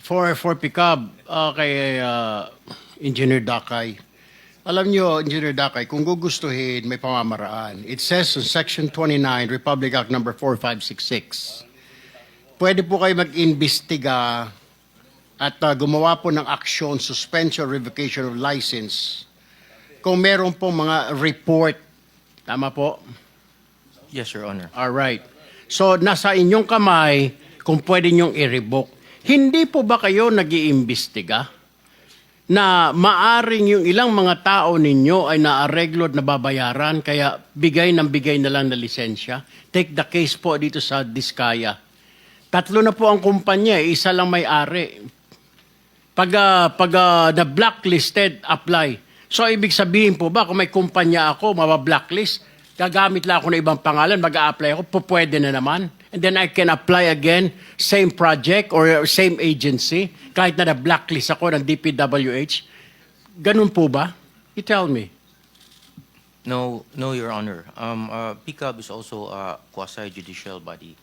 For pickup, kay Engineer Dakay. Alam nyo, Engineer Dakay, kung gugustuhin, may pamamaraan. It says in Section 29, Republic Act number 4566, pwede po kayo mag-imbestiga at gumawa po ng aksyon, suspension, revocation of license, kung meron po mga report. Tama po? Yes, Your Honor. All right. So, nasa inyong kamay kung pwede nyong i-revoke. Hindi po ba kayo nag-iimbestiga na maaring yung ilang mga tao ninyo ay naareglo at nababayaran kaya bigay na lang na lisensya? Take the case po dito sa Diskaya. 3 na po ang kumpanya, isa lang may-ari. Pag na-blacklisted, apply. So, ibig sabihin po ba, kung may kumpanya ako, mabablacklist, gagamit lang ako ng ibang pangalan, mag-a-apply ako, pwede na naman. And then I can apply again, same project or same agency, kahit na na-blacklist ako ng DPWH. Ganun po ba? You tell me. No, Your Honor. PCAB is also a quasi-judicial body.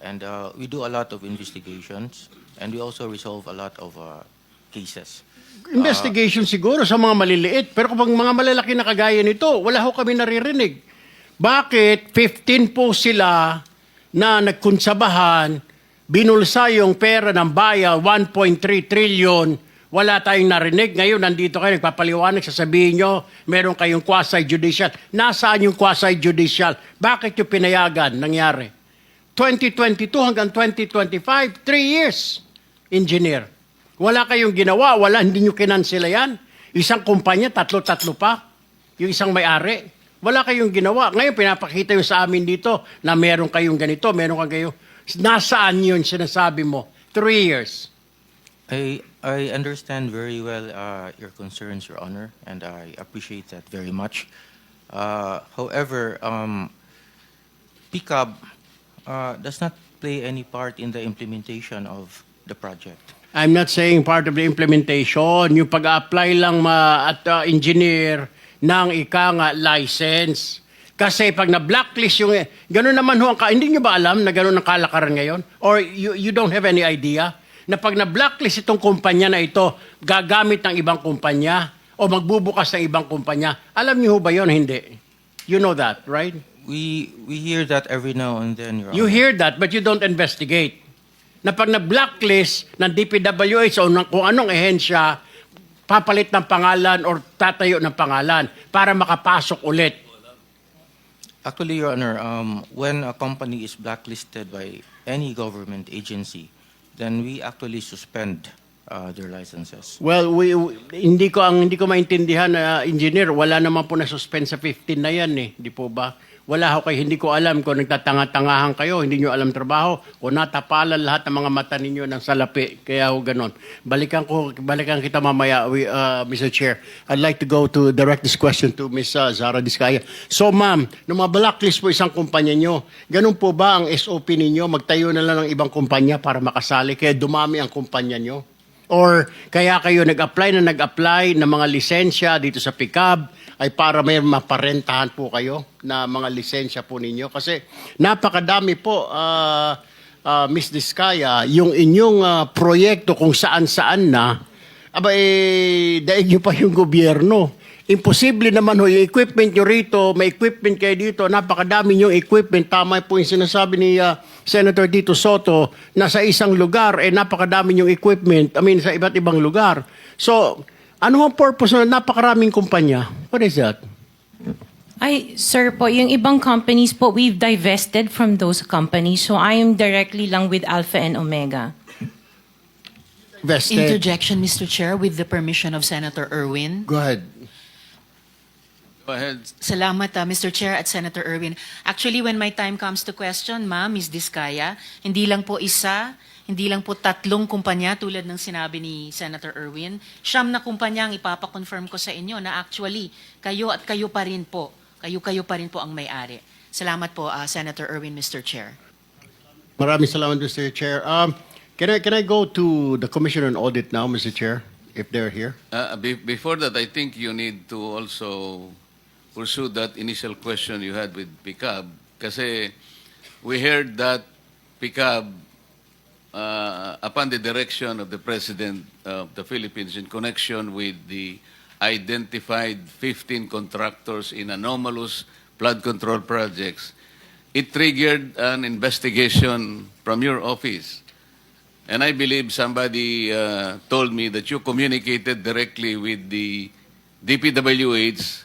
And we do a lot of investigations, and we also resolve a lot of cases. Investigation siguro sa mga maliliit, pero kung mga malalaki na kagaya nito, wala ho kami naririnig. Bakit 15 po sila na nagkunsabahan, binulsa yung pera ng bayan, 1.3 trillion, wala tayong narinig. Ngayon, nandito kayo, nagpapaliwanag, sasabihin nyo, meron kayong quasi-judicial. Nasaan yung quasi-judicial? Bakit yung pinayagan nangyari? 2022 hanggang 2025, 3 years, engineer. Wala kayong ginawa, hindi nyo kinansela yan. Isang kumpanya, tatlo pa. Yung isang may-ari. Wala kayong ginawa. Ngayon, pinapakita yung sa amin dito na meron kayong ganito, meron kayong nasaan yun sinasabi mo? 3 years. I understand very well your concerns, Your Honor, and I appreciate that very much. However, PCAB does not play any part in the implementation of the project. I'm not saying part of the implementation. Yung pag-apply lang at engineer ng license. Kasi pag na-blacklist yung... Ganun naman ho, hindi nyo ba alam na ganun ang kalakaran ngayon? Or you don't have any idea na pag na-blacklist itong kumpanya na ito, gagamit ng ibang kumpanya o magbubukas ng ibang kumpanya. Alam nyo ho ba yun? Hindi. You know that, right? We hear that every now and then, Your You Honor. hear that, but you don't investigate. Na pag na-blacklist ng DPWH o ng kung anong ehensya, papalit ng pangalan or tatayo ng pangalan para makapasok ulit. Actually, Your Honor, when a company is blacklisted by any government agency, then we actually suspend their licenses. Well, hindi ko maintindihan na engineer, wala naman po na suspend sa 15 na yan eh, di po ba? Wala ho kayo, hindi ko alam kung nagtatanga-tangahan kayo, hindi nyo alam trabaho, o natapalan lahat ng mga mata ninyo ng salapi, kaya ho ganon. Balikan kita mamaya, Mr. Chair. I'd like to go to direct this question to Ms. Zara Diskaya. So ma'am, nung blacklist po isang kumpanya nyo, ganun po ba ang SOP ninyo? Magtayo na lang ng ibang kumpanya para makasali, kaya dumami ang kumpanya nyo? Or kaya kayo nag-apply ng mga lisensya dito sa PCAB ay para may maparentahan po kayo na mga lisensya po ninyo? Kasi napakadami po, Ms. Diskaya, yung inyong proyekto kung saan-saan na, daig nyo pa yung gobyerno. Imposible naman ho, yung equipment nyo rito, may equipment kayo dito, napakadami yung equipment. Tama po yung sinasabi ni Senator Tito Soto na sa isang lugar, napakadami yung equipment, sa iba't ibang lugar. So, ano ang purpose na napakaraming kumpanya? What is that? Sir po, yung ibang companies po, we've divested from those companies. So I am directly lang with Alpha and Omega. Vested. Interjection, Mr. Chair, with the permission of Senator Erwin. Go ahead. Go ahead. Salamat, Mr. Chair at Senator Erwin. Actually, when my time comes to question, ma'am, Ms. Diskaya, hindi lang po isa, hindi lang po 3 kumpanya tulad ng sinabi ni Senator Erwin. 9 na kumpanya ang ipapakonfirm ko sa inyo na actually, kayo at kayo pa rin po, kayo pa rin po ang may-ari. Salamat po, Senator Erwin, Mr. Chair. Maraming salamat, Mr. Chair. Can I go to the Commission on Audit now, Mr. Chair, if they're here? Before that, I think you need to also pursue that initial question you had with PCAB. Kasi we heard that PCAB upon the direction of the President of the Philippines in connection with the identified 15 contractors in anomalous flood control projects, it triggered an investigation from your office. And I believe somebody told me that you communicated directly with the DPWH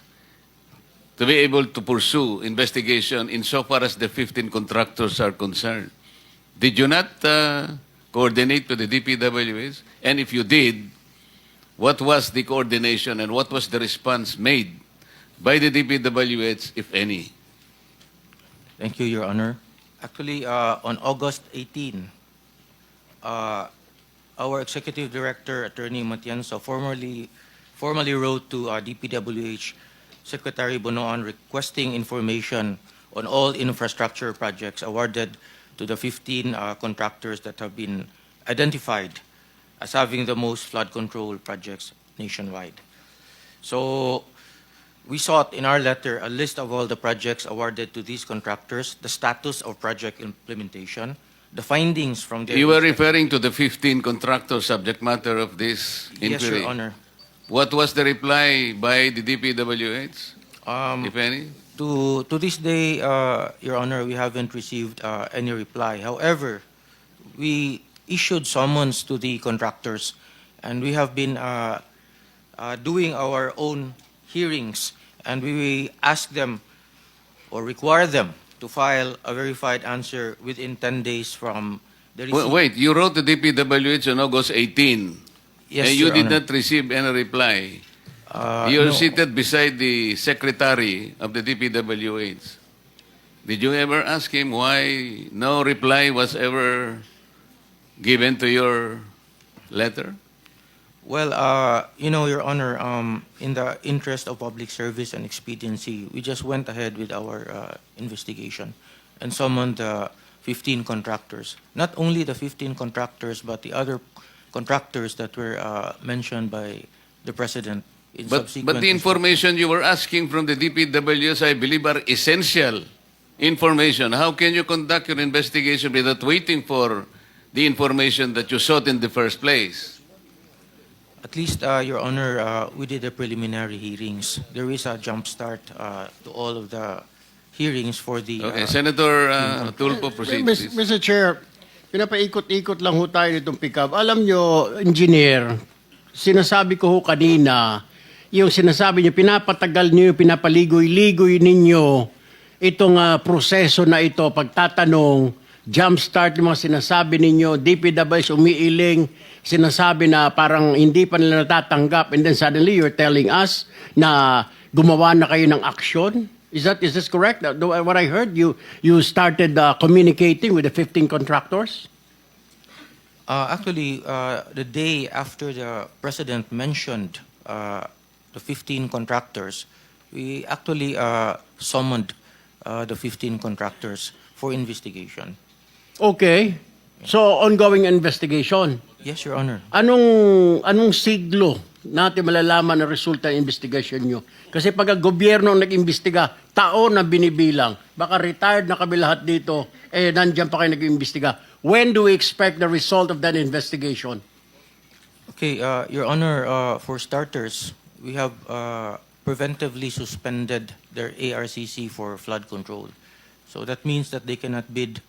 to be able to pursue investigation insofar as the 15 contractors are concerned. Did you not coordinate with the DPWH? And if you did, what was the coordination and what was the response made by the DPWH, if any? Thank you, Your Honor. Actually, on August 18, our Executive Director, Attorney Matienzo, formally wrote to DPWH Secretary Bonoan requesting information on all infrastructure projects awarded to the 15 contractors that have been identified as having the most flood control projects nationwide. So we sought in our letter a list of all the projects awarded to these contractors, the status of project implementation, the findings from their... You were referring to the 15 contractors subject matter of this inquiry? Yes, Your Honor. What was the reply by the DPWH, if any? To this day, Your Honor, we haven't received any reply. However, we issued summons to the contractors, and we have been doing our own hearings, and we ask them or require them to file a verified answer within 10 days from the receipt. Wait, you wrote to DPWH on August 18, Yes, and you Your did Honor. not receive any reply. You're No. seated beside the secretary of the DPWH. Did you ever ask him why no reply was ever given to your letter? Well, Your Honor, in the interest of public service and expediency, we just went ahead with our investigation and summoned the 15 contractors. Not only the 15 contractors, but the other contractors that were mentioned by the President in But subsequent... the information you were asking from the DPWH, I believe, are essential information. How can you conduct your investigation without waiting for the information that you sought in the first place? At least, Your Honor, we did the preliminary hearings. There is a jump start to all of the hearings for the... Okay, Senator Tulfo, proceed, please. Mr. Chair, pinapaikot-ikot lang ho tayo nitong pick-up. Alam nyo, engineer, sinasabi ko ho kanina, yung sinasabi nyo, pinapatagal nyo, pinapaligoy-ligoy ninyo itong proseso na ito, pagtatanong, jumpstart yung mga sinasabi ninyo, DPWH umiiling, sinasabi na parang hindi pa nila natatanggap, and then suddenly you're telling us na gumawa na kayo ng action? Is this correct? What I heard, you started communicating with the 15 contractors? Actually, the day after the President mentioned the 15 contractors, we actually summoned the 15 contractors for investigation. Okay. So, ongoing investigation. Yes, Your Honor. Anong siglo natin malalaman ang resulta ng investigation nyo? Kasi pag ang gobyerno ang nag-imbestiga, taon na binibilang. Baka retired na kami lahat dito, nandiyan pa kayo nag-imbestiga. When do we expect the result of that investigation? Okay, Your Honor, for starters, we have preventively suspended their ARCC for flood control. So that means that they cannot bid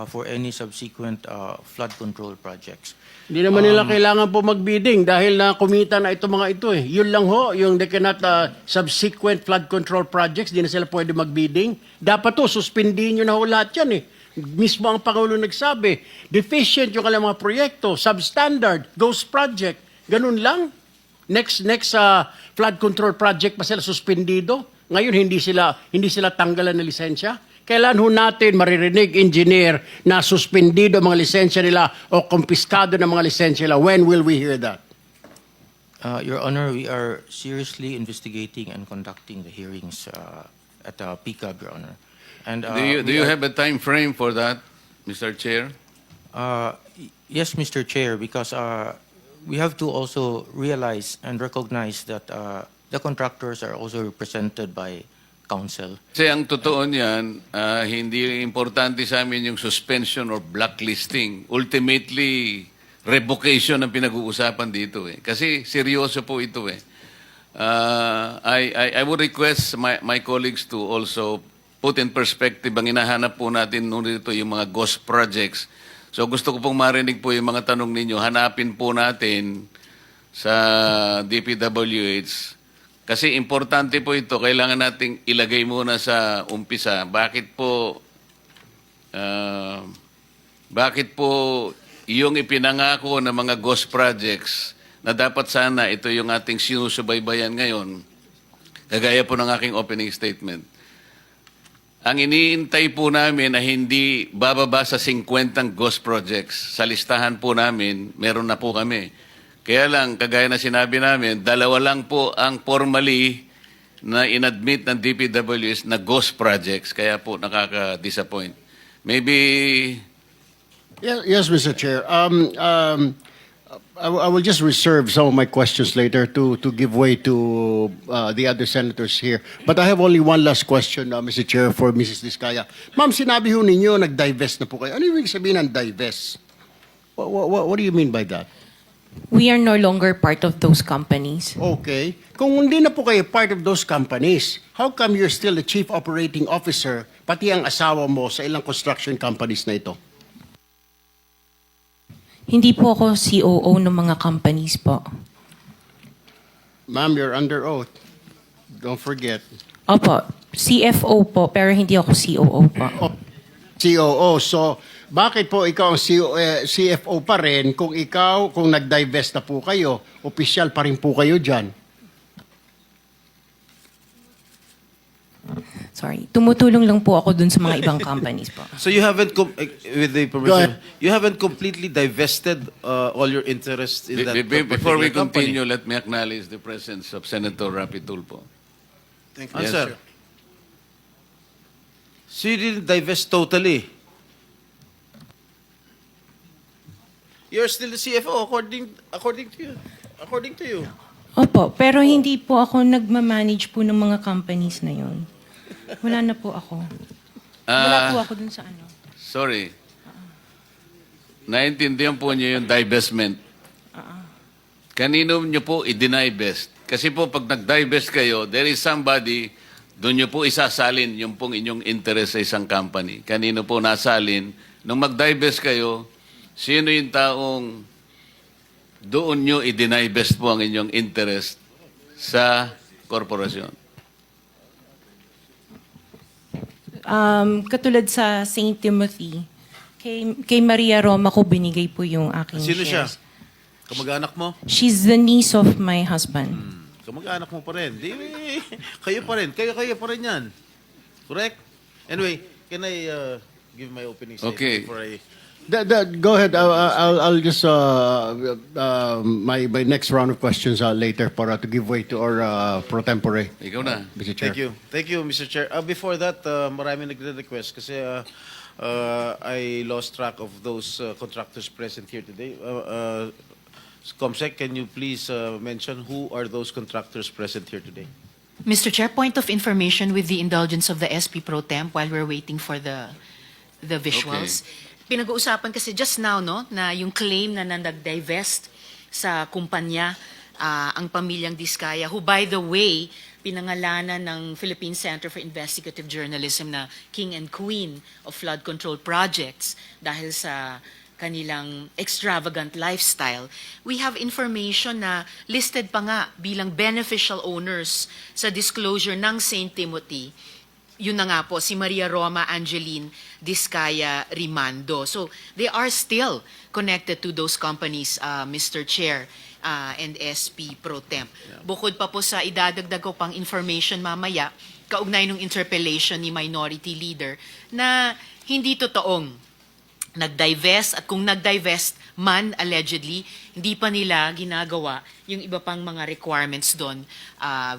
for any subsequent flood control projects. Hindi naman nila kailangan po magbidding dahil na kumita na ito mga ito eh. Yun lang ho, yung they cannot subsequent flood control projects, di na sila pwede magbidding. Dapat to, suspindihin nyo na ho lahat yan eh. Mismo ang Pangulo nagsabi, deficient yung kanilang mga proyekto, substandard, ghost project, ganun lang. Next flood control project pa sila suspendido. Ngayon hindi sila tanggalan ng lisensya. Kailan ho natin maririnig, engineer, na suspendido ang mga lisensya nila o kumpiskado ng mga lisensya nila? When will we hear that? Your Honor, we are seriously investigating and conducting the hearings at PCAB, Your Honor. And Do you have a time frame for that, Mr. Chair? Yes, Mr. Chair, because we have to also realize and recognize that the contractors are also represented by counsel. Kasi ang totoo niyan, hindi importante sa amin yung suspension or blacklisting. Ultimately, revocation ang pinag-uusapan dito eh. Kasi seryoso po ito eh. I would request my colleagues to also put in perspective ang hinahanap po natin nung dito yung mga ghost projects. So gusto ko pong marinig po yung mga tanong ninyo. Hanapin po natin sa DPWH. Kasi importante po ito. Kailangan nating ilagay muna sa umpisa. Bakit po yung ipinangako ng mga ghost projects na dapat sana ito yung ating sinusubaybayan ngayon, kagaya po ng aking opening statement. Ang iniintay po namin na hindi bababa sa 50 ghost projects. Sa listahan po namin, meron na po kami. Kaya lang, kagaya na sinabi namin, 2 lang po ang formally na inadmit ng DPWS na ghost projects. Kaya po nakaka-disappoint. Maybe... Yes, Mr. Chair. I will just reserve some of my questions later to give way to the other senators here. But I have only one last question, Mr. Chair, for Mrs. Diskaya. Ma'am, sinabi ho ninyo, nag-divest na po kayo. Ano ibig sabihin ng divest? What do you mean by that? We are no longer part of those companies. Okay. Kung hindi na po kayo part of those companies, how come you're still the chief operating officer, pati ang asawa mo sa ilang construction companies na ito? Hindi po ako COO ng mga companies po. Ma'am, you're under oath. Don't forget. Opo, CFO po, pero hindi ako COO po. COO. So, bakit po ikaw ang CFO pa rin kung nag-divest na po kayo, opisyal pa rin po kayo dyan? Sorry. Tumutulong lang po ako dun sa mga ibang companies po. So you haven't, with the Go permission, ahead. you haven't completely divested all your interest in that Before we particular company. continue, let me acknowledge the presence of Senator Rapi Tulfo. Thank you. Answer. So you didn't divest totally. You're still the CFO according to you. Opo, pero hindi po ako nagmamanage po ng mga companies na yun. Wala na po ako. Wala po ako dun sa ano. Sorry. Naintindihan po niyo yung divestment. Kanino niyo po i-deny-best? Kasi po pag nag-divest kayo, there is somebody, doon niyo po isasalin yung pong inyong interest sa isang company. Kanino po nasalin? Nung mag-divest kayo, sino yung taong doon niyo i-deny-best po ang inyong interest sa korporasyon? Katulad sa St. Timothy, kay Maria Roma ko binigay po yung aking Sino siya? shares. Kamag-anak mo? She's the niece of my husband. Kamag-anak mo pa rin. Di, kayo pa rin. Kayo pa rin yan. Correct? Anyway, can I give my opening statement Okay. before I... Go ahead. I'll just my next round of questions later para to give way to our pro tempore. Ikaw na. Mr. Chair. Thank you, Mr. Chair. Before that, marami nagre-request kasi I lost track of those contractors present here today. Comsec, can you please mention who are those contractors present here today? Mr. Chair, point of information with the indulgence of the SP Pro Temp while we're waiting for the visuals. Pinag-uusapan kasi just now, no, na yung claim na nag-divest sa kumpanya ang pamilyang Diskaya, who by the way, pinangalanan ng Philippine Center for Investigative Journalism na King and Queen of Flood Control Projects dahil sa kanilang extravagant lifestyle. We have information na listed pa nga bilang beneficial owners sa disclosure ng St. Timothy. Yun na nga po, si Maria Roma Angeline Diskaya Rimando. So, they are still connected to those companies, Mr. Chair and SP Pro Temp. Bukod pa po sa idadagdag ko pang information mamaya, kaugnay ng interpellation ni Minority Leader, na hindi totoong nag-divest at kung nag-divest man allegedly, hindi pa nila ginagawa yung iba pang mga requirements doon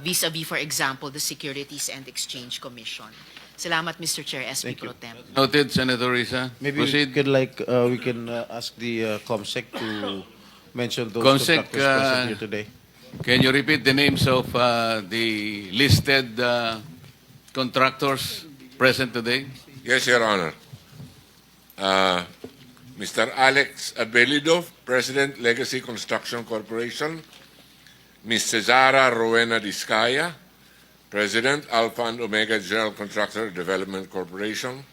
vis-a-vis, for example, the Securities and Exchange Commission. Salamat, Mr. Chair, SP Pro Temp. Noted, Senator Risa. Maybe Proceed. we can ask the Comsec to mention those Comsec, contractors present here today. Can you repeat the names of the listed contractors present today? Yes, Your Honor. Mr. Alex Abelido, President, Legacy Construction Corporation. Ms. Cesara Rowena Discaya, President, Alpha and Omega General Contractor Development Corporation.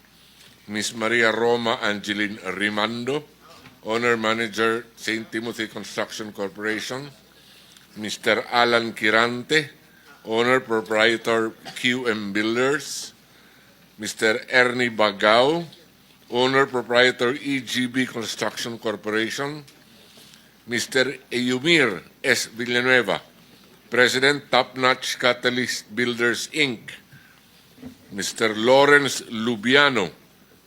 Ms. Maria Roma Angeline Rimando, Owner Manager, St. Timothy Construction Corporation. Mr. Alan Kirante, Owner Proprietor QM Builders. Mr. Ernie Bagao, Owner Proprietor EGB Construction Corporation. Mr. Eumir S. Villanueva, President, Top Notch Catalyst Builders, Inc. Mr. Lawrence Lubiano,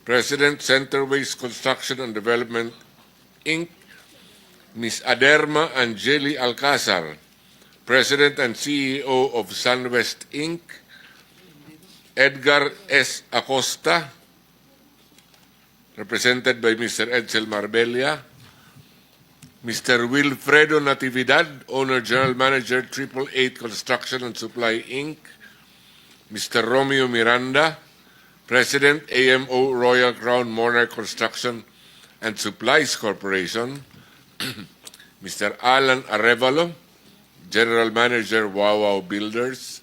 President, Centerways Construction and Development, Inc. Ms. Aderma Angeli Alcazar, President and CEO of Sunwest, Inc. Edgar S. Acosta, represented by Mr. Edsel Marbella. Mr. Wilfredo Natividad, Owner General Manager, 888 Construction and Supply, Inc. Mr. Romeo Miranda, President, AMO Royal Crown Monarch Construction and Supplies Corporation. Mr. Alan Arevalo, General Manager, Wawaw Builders.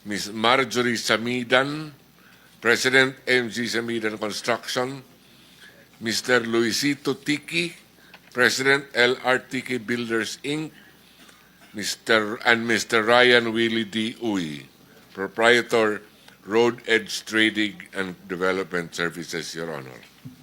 Ms. Marjorie Samidan, President, MG Samidan Construction. Mr. Luisito Tiki, President, LR Tiki Builders, Inc. Mr. Ryan Willie D. Uy, Proprietor, Road Edge Trading and Development Services, Your Honor.